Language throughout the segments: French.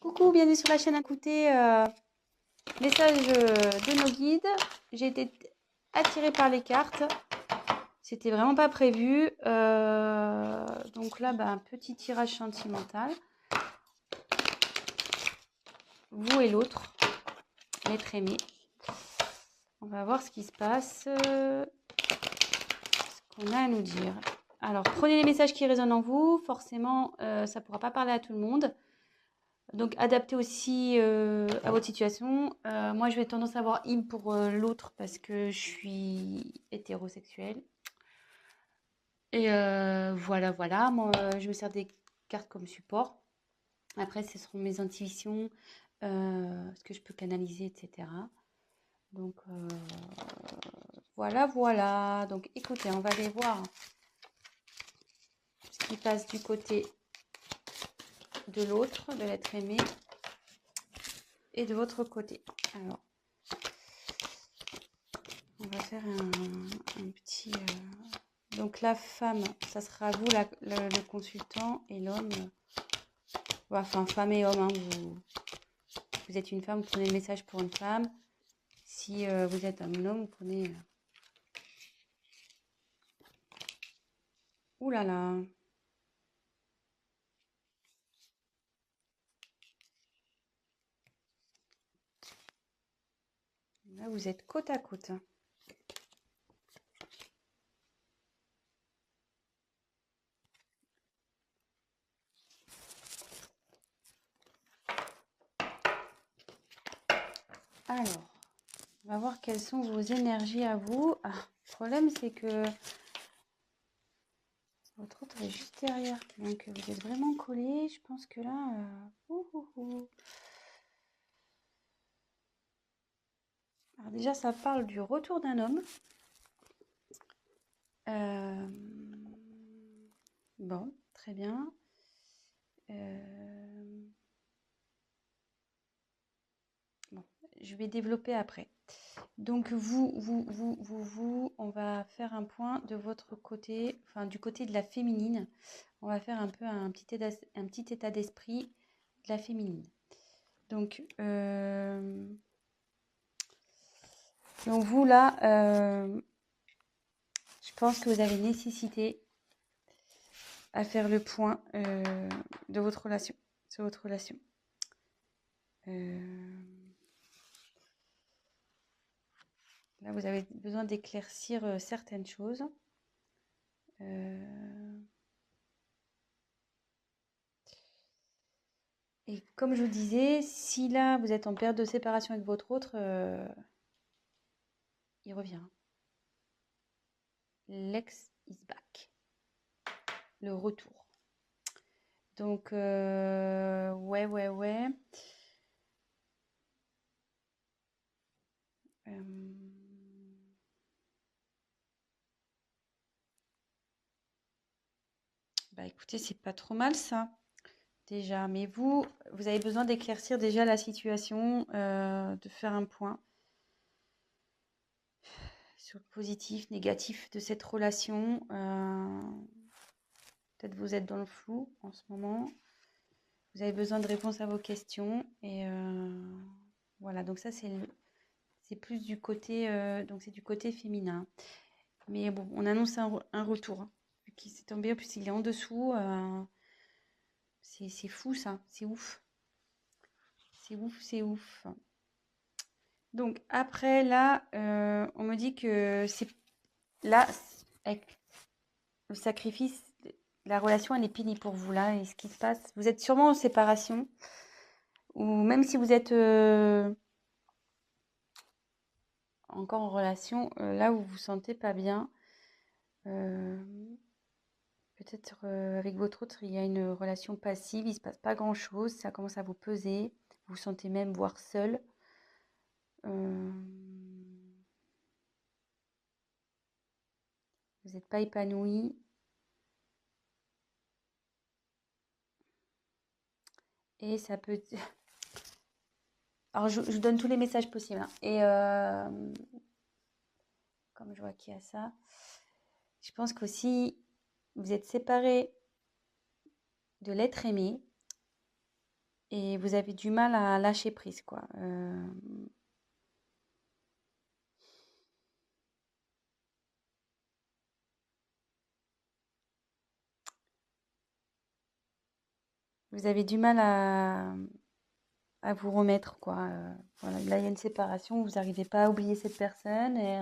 Coucou, bienvenue sur la chaîne. Écoutez, message de nos guides. J'ai été attirée par les cartes. C'était vraiment pas prévu. Donc là, un petit tirage sentimental. Vous et l'autre, l'être aimé. On va voir ce qui se passe, ce qu'on a à nous dire. Alors, prenez les messages qui résonnent en vous. Forcément, ça ne pourra pas parler à tout le monde. Donc, adaptez aussi à votre situation. Moi, je vais tendance à avoir im pour l'autre parce que je suis hétérosexuelle. Et voilà. Moi, je me sers des cartes comme support. Après, ce seront mes intuitions, ce que je peux canaliser, etc. Donc, voilà. Donc, écoutez, on va aller voir ce qui passe du côté de l'autre, de l'être aimé, et de votre côté. Alors, on va faire un petit... Donc la femme, ça sera vous le consultant, et l'homme, enfin femme et homme, hein, vous êtes une femme, vous prenez le message pour une femme. Si vous êtes un homme, vous prenez... Ouh là là. Là, vous êtes côte à côte. Alors, on va voir quelles sont vos énergies à vous. Ah, le problème, c'est que votre autre est juste derrière. Donc, vous êtes vraiment collés. Je pense que là... Alors déjà, ça parle du retour d'un homme. Bon, très bien. Bon, je vais développer après. Donc on va faire un point de votre côté, enfin du côté de la féminine. On va faire un peu un petit état d'esprit de la féminine. Donc vous là, je pense que vous avez nécessité à faire le point de votre relation, sur votre relation. Là, vous avez besoin d'éclaircir certaines choses. Et comme je vous disais, si là, vous êtes en période de séparation avec votre autre, il revient. L'ex is back. Le retour. Donc, ouais. Écoutez, c'est pas trop mal ça, déjà. Mais vous avez besoin d'éclaircir déjà la situation, de faire un point sur le positif, négatif de cette relation. Peut-être vous êtes dans le flou en ce moment. Vous avez besoin de réponses à vos questions. Et voilà, donc ça, c'est plus du côté, donc c'est du côté féminin. Mais bon, on annonce un retour. Hein, qui s'est tombé, en plus il est en dessous. C'est fou ça, c'est ouf. C'est ouf. Donc après là, on me dit que c'est là, avec le sacrifice, la relation elle est finie pour vous là. Et ce qui se passe, vous êtes sûrement en séparation. Ou même si vous êtes encore en relation, là où vous vous sentez pas bien, peut-être avec votre autre, il y a une relation passive, il se passe pas grand-chose, ça commence à vous peser, vous vous sentez même voire seul. Vous n'êtes pas épanoui. Et ça peut... Alors, je vous donne tous les messages possibles. Hein. Et comme je vois qu'il y a ça, je pense qu'aussi, vous êtes séparés de l'être aimé. et vous avez du mal à lâcher prise, quoi. Vous avez du mal à vous remettre, quoi. Voilà, là, il y a une séparation, vous n'arrivez pas à oublier cette personne et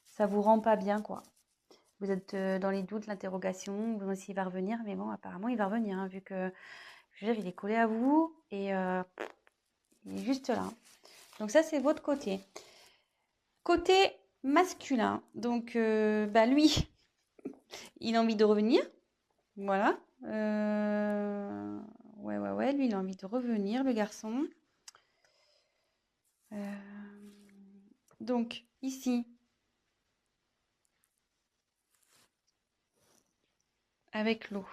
ça vous rend pas bien, quoi. Vous êtes dans les doutes, l'interrogation, vous demandez s'il va revenir, mais bon, apparemment, il va revenir, hein, vu que, je veux dire, il est collé à vous et il est juste là. Donc ça, c'est votre côté. Côté masculin, donc bah lui, il a envie de revenir, voilà. Ouais, lui, il a envie de revenir, le garçon. Donc, ici, avec l'eau,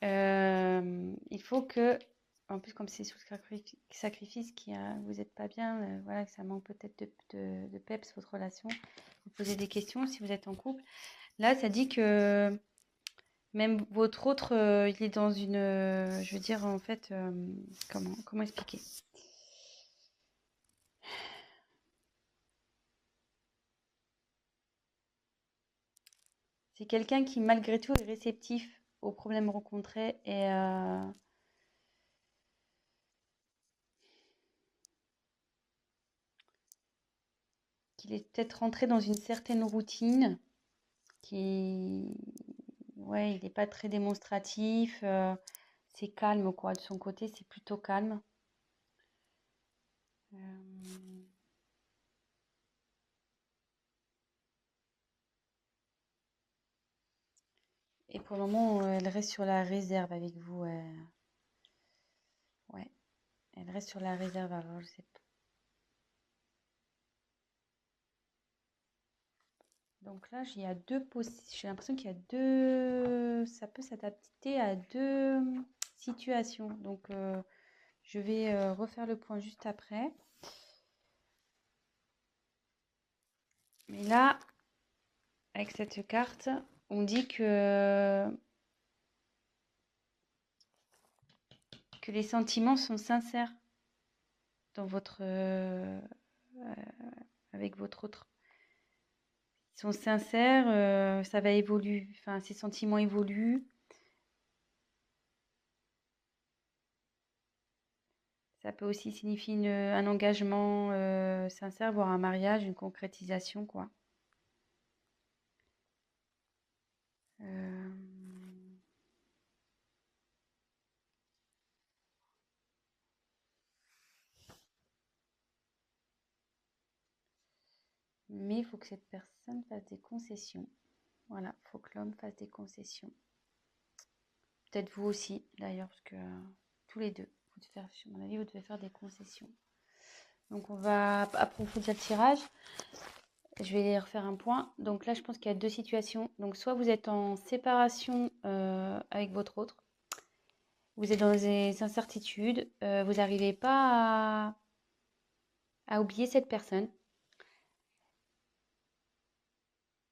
il faut que, en plus, comme c'est sous sacrifice, vous n'êtes pas bien, voilà, que ça manque peut-être de peps, votre relation, vous posez des questions si vous êtes en couple. Là, ça dit que même votre autre, il est dans une, je veux dire, en fait, comment expliquer? C'est quelqu'un qui, malgré tout, est réceptif aux problèmes rencontrés et qu'il est peut-être rentré dans une certaine routine, qui, ouais, il n'est pas très démonstratif, c'est calme, quoi. De son côté, c'est plutôt calme. Euh, et pour le moment, elle reste sur la réserve avec vous. Ouais, elle reste sur la réserve. Alors, je sais pas. Donc là, il y a j'ai l'impression qu'il y a deux, ça peut s'adapter à deux situations. Donc, je vais refaire le point juste après. Mais là, avec cette carte, on dit que les sentiments sont sincères dans avec votre autre. Ils sont sincères, ça va évoluer, enfin, ces sentiments évoluent. Ça peut aussi signifier un engagement sincère, voire un mariage, une concrétisation, quoi. Euh, Mais il faut que cette personne fasse des concessions. Voilà, il faut que l'homme fasse des concessions. Peut-être vous aussi, d'ailleurs, parce que tous les deux, à mon avis, vous devez faire des concessions. Donc, on va approfondir le tirage. Je vais refaire un point. Donc là, je pense qu'il y a deux situations. Donc, soit vous êtes en séparation avec votre autre, vous êtes dans des incertitudes, vous n'arrivez pas à oublier cette personne.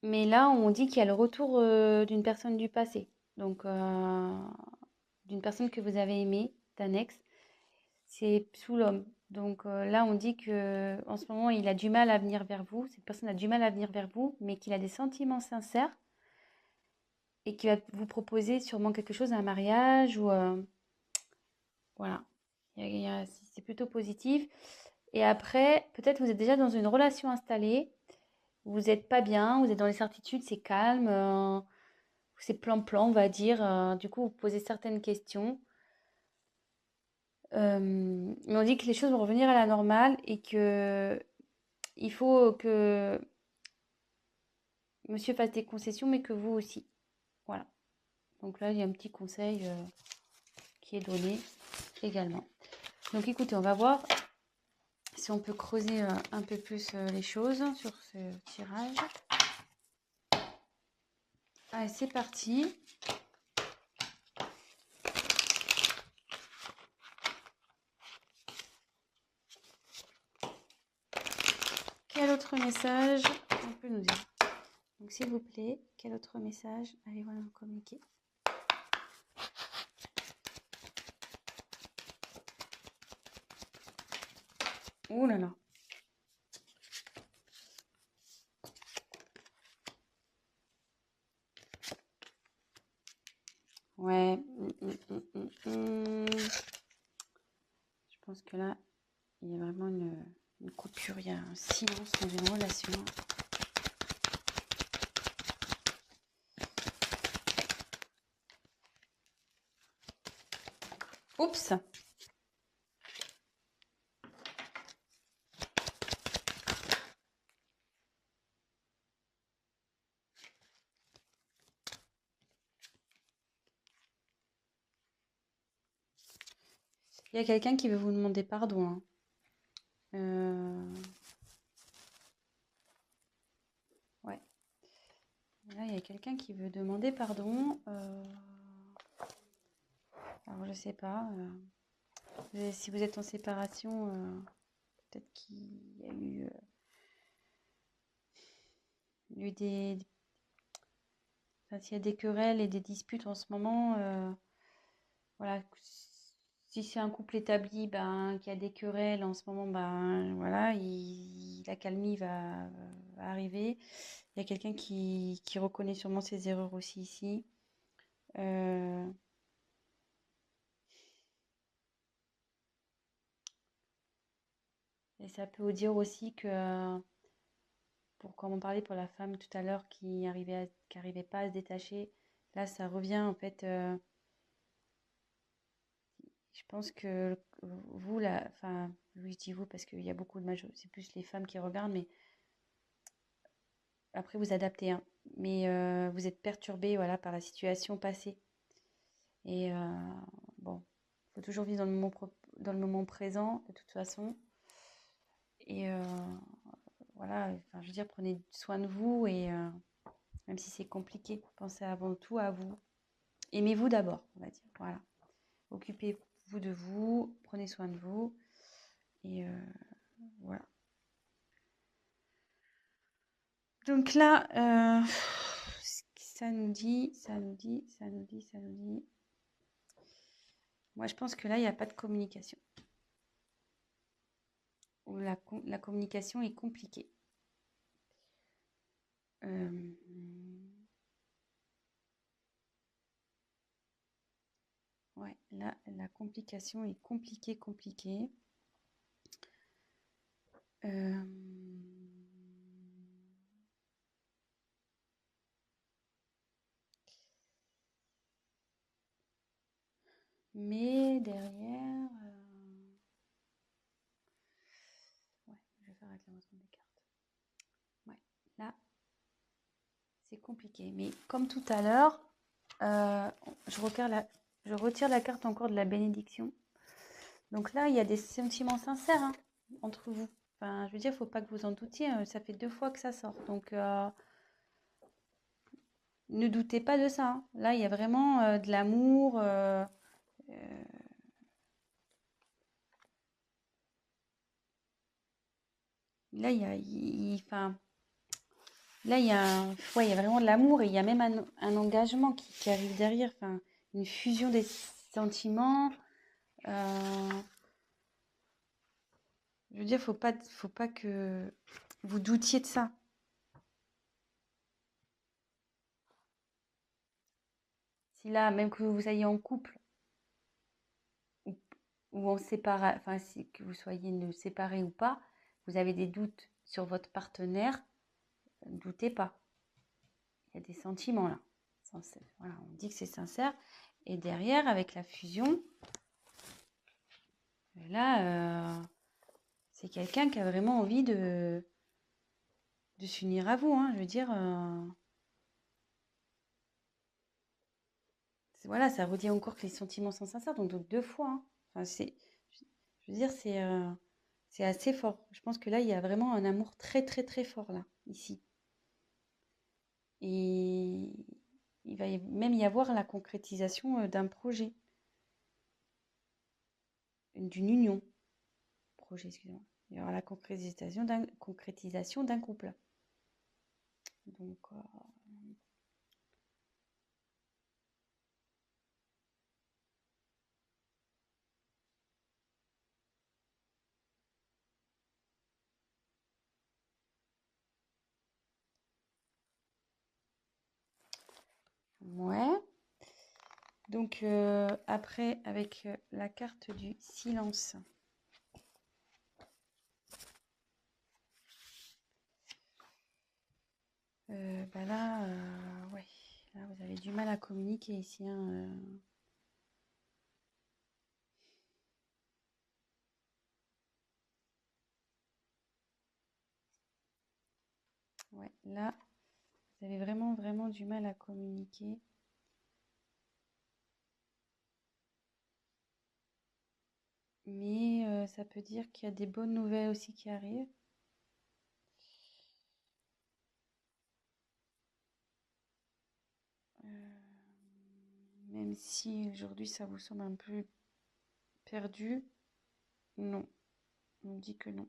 Mais là, on dit qu'il y a le retour d'une personne du passé. Donc, d'une personne que vous avez aimée, d'un ex. C'est sous l'homme. Donc là, on dit que en ce moment, il a du mal à venir vers vous. Cette personne a du mal à venir vers vous, mais qu'il a des sentiments sincères et qu'il va vous proposer sûrement quelque chose, un mariage ou voilà. C'est plutôt positif. Et après, peut-être vous êtes déjà dans une relation installée. Vous n'êtes pas bien, vous êtes dans les certitudes, c'est calme, c'est plan-plan, on va dire. Du coup, vous posez certaines questions. Mais on dit que les choses vont revenir à la normale et que il faut que monsieur fasse des concessions, mais que vous aussi. Voilà. Donc là, il y a un petit conseil qui est donné également. Donc écoutez, on va voir si on peut creuser un peu plus les choses sur ce tirage. Allez, c'est parti. Quel autre message on peut nous dire? Donc s'il vous plaît, quel autre message allez-vous nous communiquer? Ouh là là. Ouais. Je pense que là, il y a vraiment une coupure, il y a un silence dans une relation. Oups! Il y a quelqu'un qui veut vous demander pardon, hein. Ouais. Là, il y a quelqu'un qui veut demander pardon. Alors, je sais pas. Si vous êtes en séparation, peut-être qu'il y a eu des... Enfin, s'il y a des querelles et des disputes en ce moment, voilà. Si c'est un couple établi, ben, qui a des querelles en ce moment, ben, voilà, la calmie va arriver. Il y a quelqu'un qui reconnaît sûrement ses erreurs aussi ici. Et ça peut vous dire aussi que, comme on parlait pour la femme tout à l'heure qui arrivait pas à se détacher, là ça revient en fait. Je pense que vous, là, enfin, oui, je dis vous parce qu'il y a beaucoup de c'est plus les femmes qui regardent, mais après vous adaptez, hein. Mais vous êtes perturbé, voilà, par la situation passée. Et bon, il faut toujours vivre dans le moment présent, de toute façon. Et voilà, enfin, je veux dire, prenez soin de vous et même si c'est compliqué, pensez avant tout à vous. Aimez-vous d'abord, on va dire. Voilà. Occupez-vous de vous, prenez soin de vous. Et voilà. Donc là, ça nous dit. Moi, je pense que là, il n'y a pas de communication. Ou la communication est compliquée. Ouais, là, la complication est compliquée. Mais derrière, ouais, je vais faire réclamation des cartes. Ouais, là, c'est compliqué. Mais comme tout à l'heure, je retire la carte encore de la bénédiction. Donc là, il y a des sentiments sincères, hein, entre vous. Enfin, je veux dire, il ne faut pas que vous en doutiez. Ça fait 2 fois que ça sort. Donc, ne doutez pas de ça, hein. Là, il y a vraiment de l'amour. Là, enfin, là, ouais, il y a vraiment de l'amour et il y a même un engagement qui arrive derrière. Enfin, une fusion des sentiments. Je veux dire, faut pas que vous doutiez de ça. Si là, même que vous soyez en couple ou, ou en séparation, enfin, que vous soyez séparés ou pas, vous avez des doutes sur votre partenaire, ne doutez pas. Il y a des sentiments là. Voilà, on dit que c'est sincère. Et derrière, avec la fusion, là, c'est quelqu'un qui a vraiment envie de s'unir à vous, hein. Je veux dire, voilà, ça redit encore que les sentiments sont sincères, donc 2 fois, hein. Enfin, je veux dire, c'est assez fort. Je pense que là, il y a vraiment un amour très, très, très fort, là, ici. Et il va même y avoir la concrétisation d'un projet, d'une union. Projet, excusez-moi. Il y aura la concrétisation d'un couple. Donc, Ouais. Donc, après, avec la carte du silence. Bah là, ouais. Là, vous avez du mal à communiquer ici, hein, Ouais, là, vous avez vraiment, vraiment du mal à communiquer. Mais ça peut dire qu'il y a des bonnes nouvelles aussi qui arrivent. Même si aujourd'hui ça vous semble un peu perdu, non, on dit que non.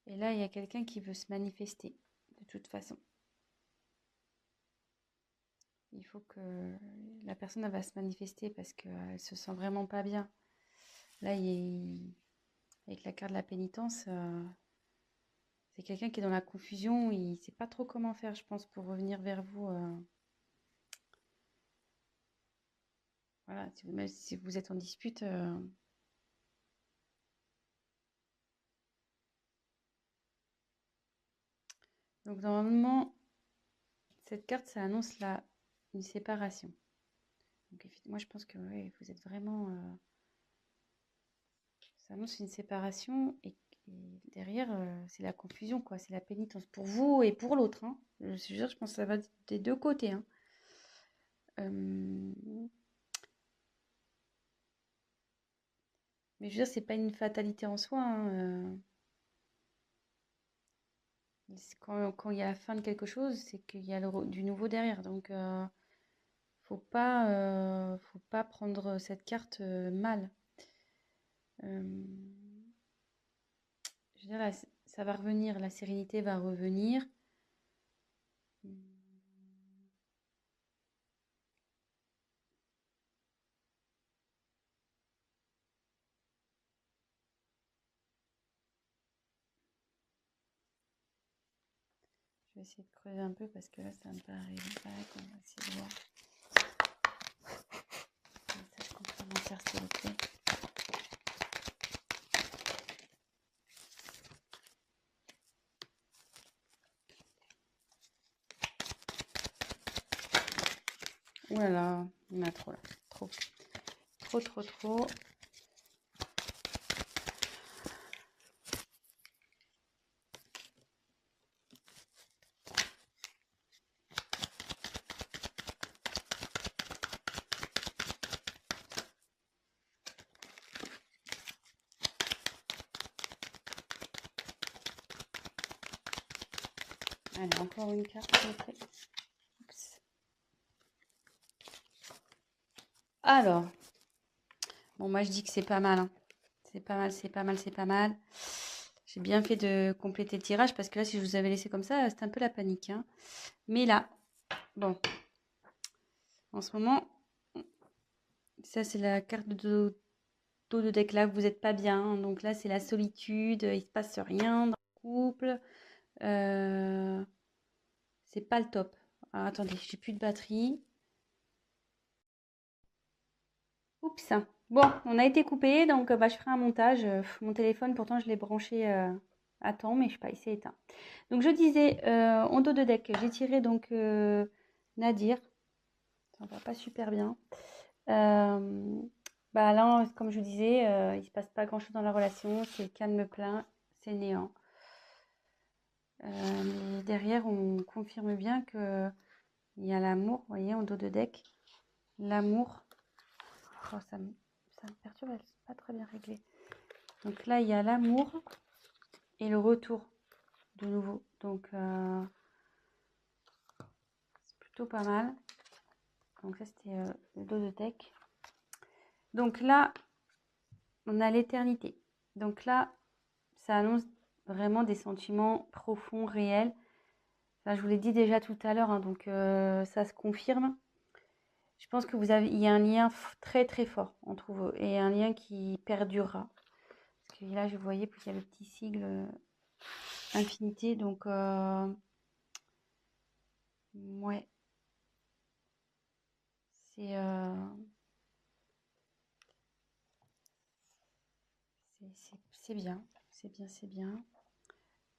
Et là, il y a quelqu'un qui veut se manifester, de toute façon. Il faut que la personne elle va se manifester parce qu'elle se sent vraiment pas bien. Là, avec la carte de la pénitence, c'est quelqu'un qui est dans la confusion. Il ne sait pas trop comment faire, je pense, pour revenir vers vous. Voilà, même si vous êtes en dispute. Donc, normalement, cette carte, ça annonce une séparation. Donc, moi, je pense que ouais, vous êtes vraiment... ça annonce une séparation et derrière, c'est la confusion, quoi. C'est la pénitence pour vous et pour l'autre, hein. Je pense que ça va des deux côtés, hein. Mais je veux dire, c'est pas une fatalité en soi, hein. Quand il y a la fin de quelque chose, c'est qu'il y a du nouveau derrière. Donc, faut pas prendre cette carte mal. Euh, je veux dire, là, ça va revenir, la sérénité va revenir. Je vais essayer de creuser un peu parce que là, ça me paraît vague. On va essayer de voir. Message complémentaire, s'il vous plaît. Ouh là là, il y en a trop là. Trop. Trop, trop, trop. Allez, encore une carte, s'il vous plaît. Oups. Alors, bon, moi je dis que c'est pas mal, hein. C'est pas mal, c'est pas mal, c'est pas mal. J'ai bien fait de compléter le tirage parce que là, si je vous avais laissé comme ça, c'était un peu la panique, hein. Mais là, bon, en ce moment, ça c'est la carte de dos de deck là, vous n'êtes pas bien, hein. Donc là, c'est la solitude, il se passe rien dans le couple. C'est pas le top. Alors, attendez, j'ai plus de batterie. Oups. Bon, on a été coupé, donc bah, je ferai un montage. Mon téléphone, pourtant, je l'ai branché à temps, mais je sais pas, il s'est éteint. Donc, je disais, en dos de deck, j'ai tiré donc Nadir. Ça va pas super bien. Bah là, comme je vous disais, il se passe pas grand-chose dans la relation. C'est calme plein, c'est néant. Mais derrière, on confirme bien que il y a l'amour, vous voyez, en dos de deck. L'amour. Oh, ça me perturbe, elle n'est pas très bien réglée. Donc là, il y a l'amour et le retour de nouveau. Donc, c'est plutôt pas mal. Donc ça, c'était le dos de deck. Donc là, on a l'éternité. Donc là, ça annonce vraiment des sentiments profonds, réels. Enfin, je vous l'ai dit déjà tout à l'heure, hein, donc ça se confirme. Je pense que il y a un lien très très fort entre vous et un lien qui perdurera. Parce que là, je voyais qu'il y a le petit sigle infinité. Donc, ouais, c'est c'est bien. C'est bien, c'est bien.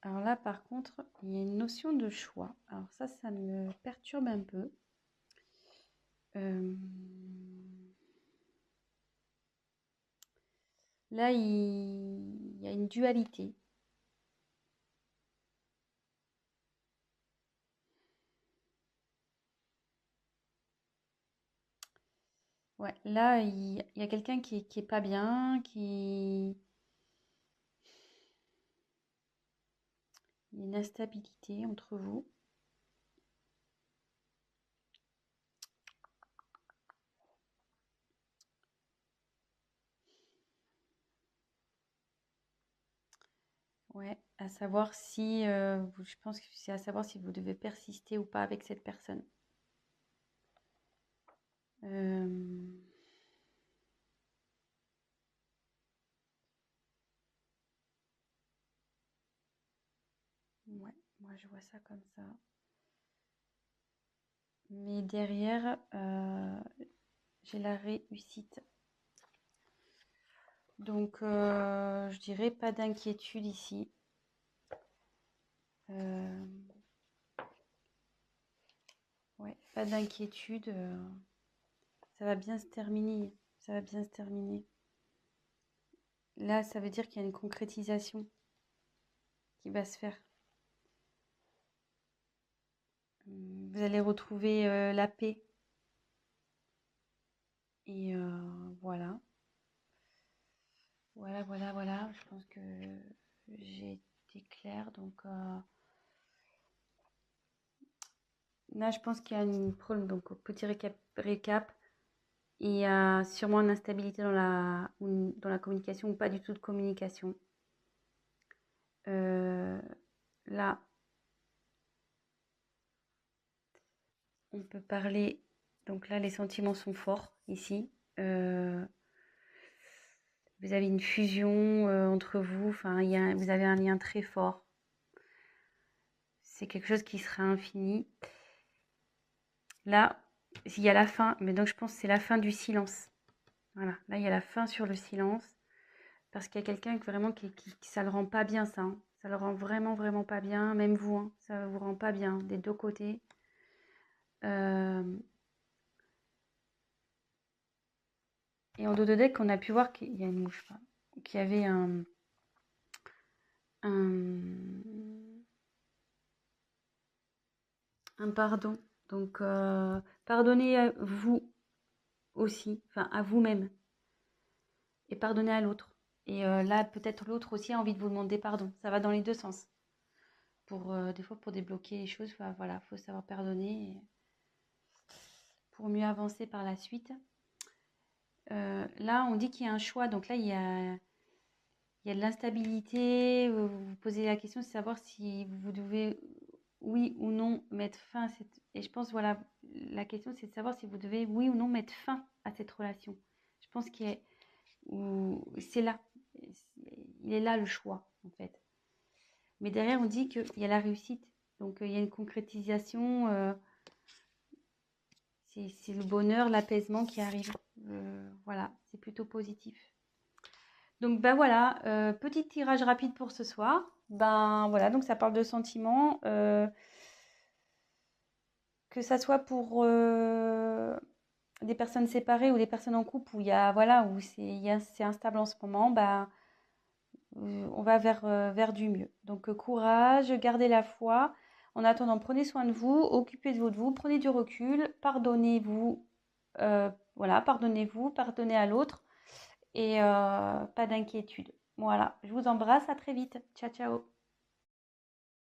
Alors là, par contre, il y a une notion de choix. Alors ça me perturbe un peu. Là, il y a une dualité. Ouais, là, il y a quelqu'un qui est pas bien, il y a une instabilité entre vous. Ouais, à savoir si, je pense que c'est à savoir si vous devez persister ou pas avec cette personne. Euh, ouais, moi je vois ça comme ça. Mais derrière, j'ai la réussite. Donc, je dirais pas d'inquiétude ici. Ouais, pas d'inquiétude. Ça va bien se terminer. Ça va bien se terminer. Là, ça veut dire qu'il y a une concrétisation qui va se faire. Vous allez retrouver la paix. Et voilà. Voilà. Je pense que j'ai été claire. Donc là, je pense qu'il y a un problème. Donc, petit récap. Il y a sûrement une instabilité dans la communication ou pas du tout de communication. Là, on peut parler. Donc là, les sentiments sont forts ici. Vous avez une fusion entre vous. Enfin, vous avez un lien très fort. C'est quelque chose qui sera infini. Là, il y a la fin. Mais donc, je pense que c'est la fin du silence. Voilà. Là, il y a la fin sur le silence. Parce qu'il y a quelqu'un vraiment qui ça le rend pas bien, ça. Hein. Ça le rend vraiment pas bien. Même vous, hein, ça vous rend pas bien des deux côtés. Et en dos de deck, on a pu voir qu'il y a une mouche, qu'il y avait un pardon. Donc, pardonnez à vous aussi, enfin à vous-même, et pardonnez à l'autre. Et là, peut-être l'autre aussi a envie de vous demander pardon. Ça va dans les deux sens. Des fois, pour débloquer les choses, voilà, faut savoir pardonner pour mieux avancer par la suite. Là, on dit qu'il y a un choix. Donc là, il y a de l'instabilité. Vous vous posez la question de savoir si vous devez, oui ou non, mettre fin à cette... Et je pense, voilà, la question, c'est de savoir si vous devez, oui ou non, mettre fin à cette relation. Je pense c'est là. Il est là le choix, en fait. Mais derrière, on dit qu'il y a la réussite. Donc, il y a une concrétisation. C'est le bonheur, l'apaisement qui arrive. Voilà, c'est plutôt positif. Donc, ben voilà, petit tirage rapide pour ce soir. Ben voilà, donc ça parle de sentiments. Que ça soit pour des personnes séparées ou des personnes en couple où il y a, voilà, où c'est instable en ce moment, ben, on va vers du mieux. Donc, courage, gardez la foi. En attendant, prenez soin de vous, occupez-vous de vous, prenez du recul, pardonnez-vous, voilà, pardonnez-vous, pardonnez à l'autre et pas d'inquiétude. Voilà, je vous embrasse, à très vite. Ciao, ciao.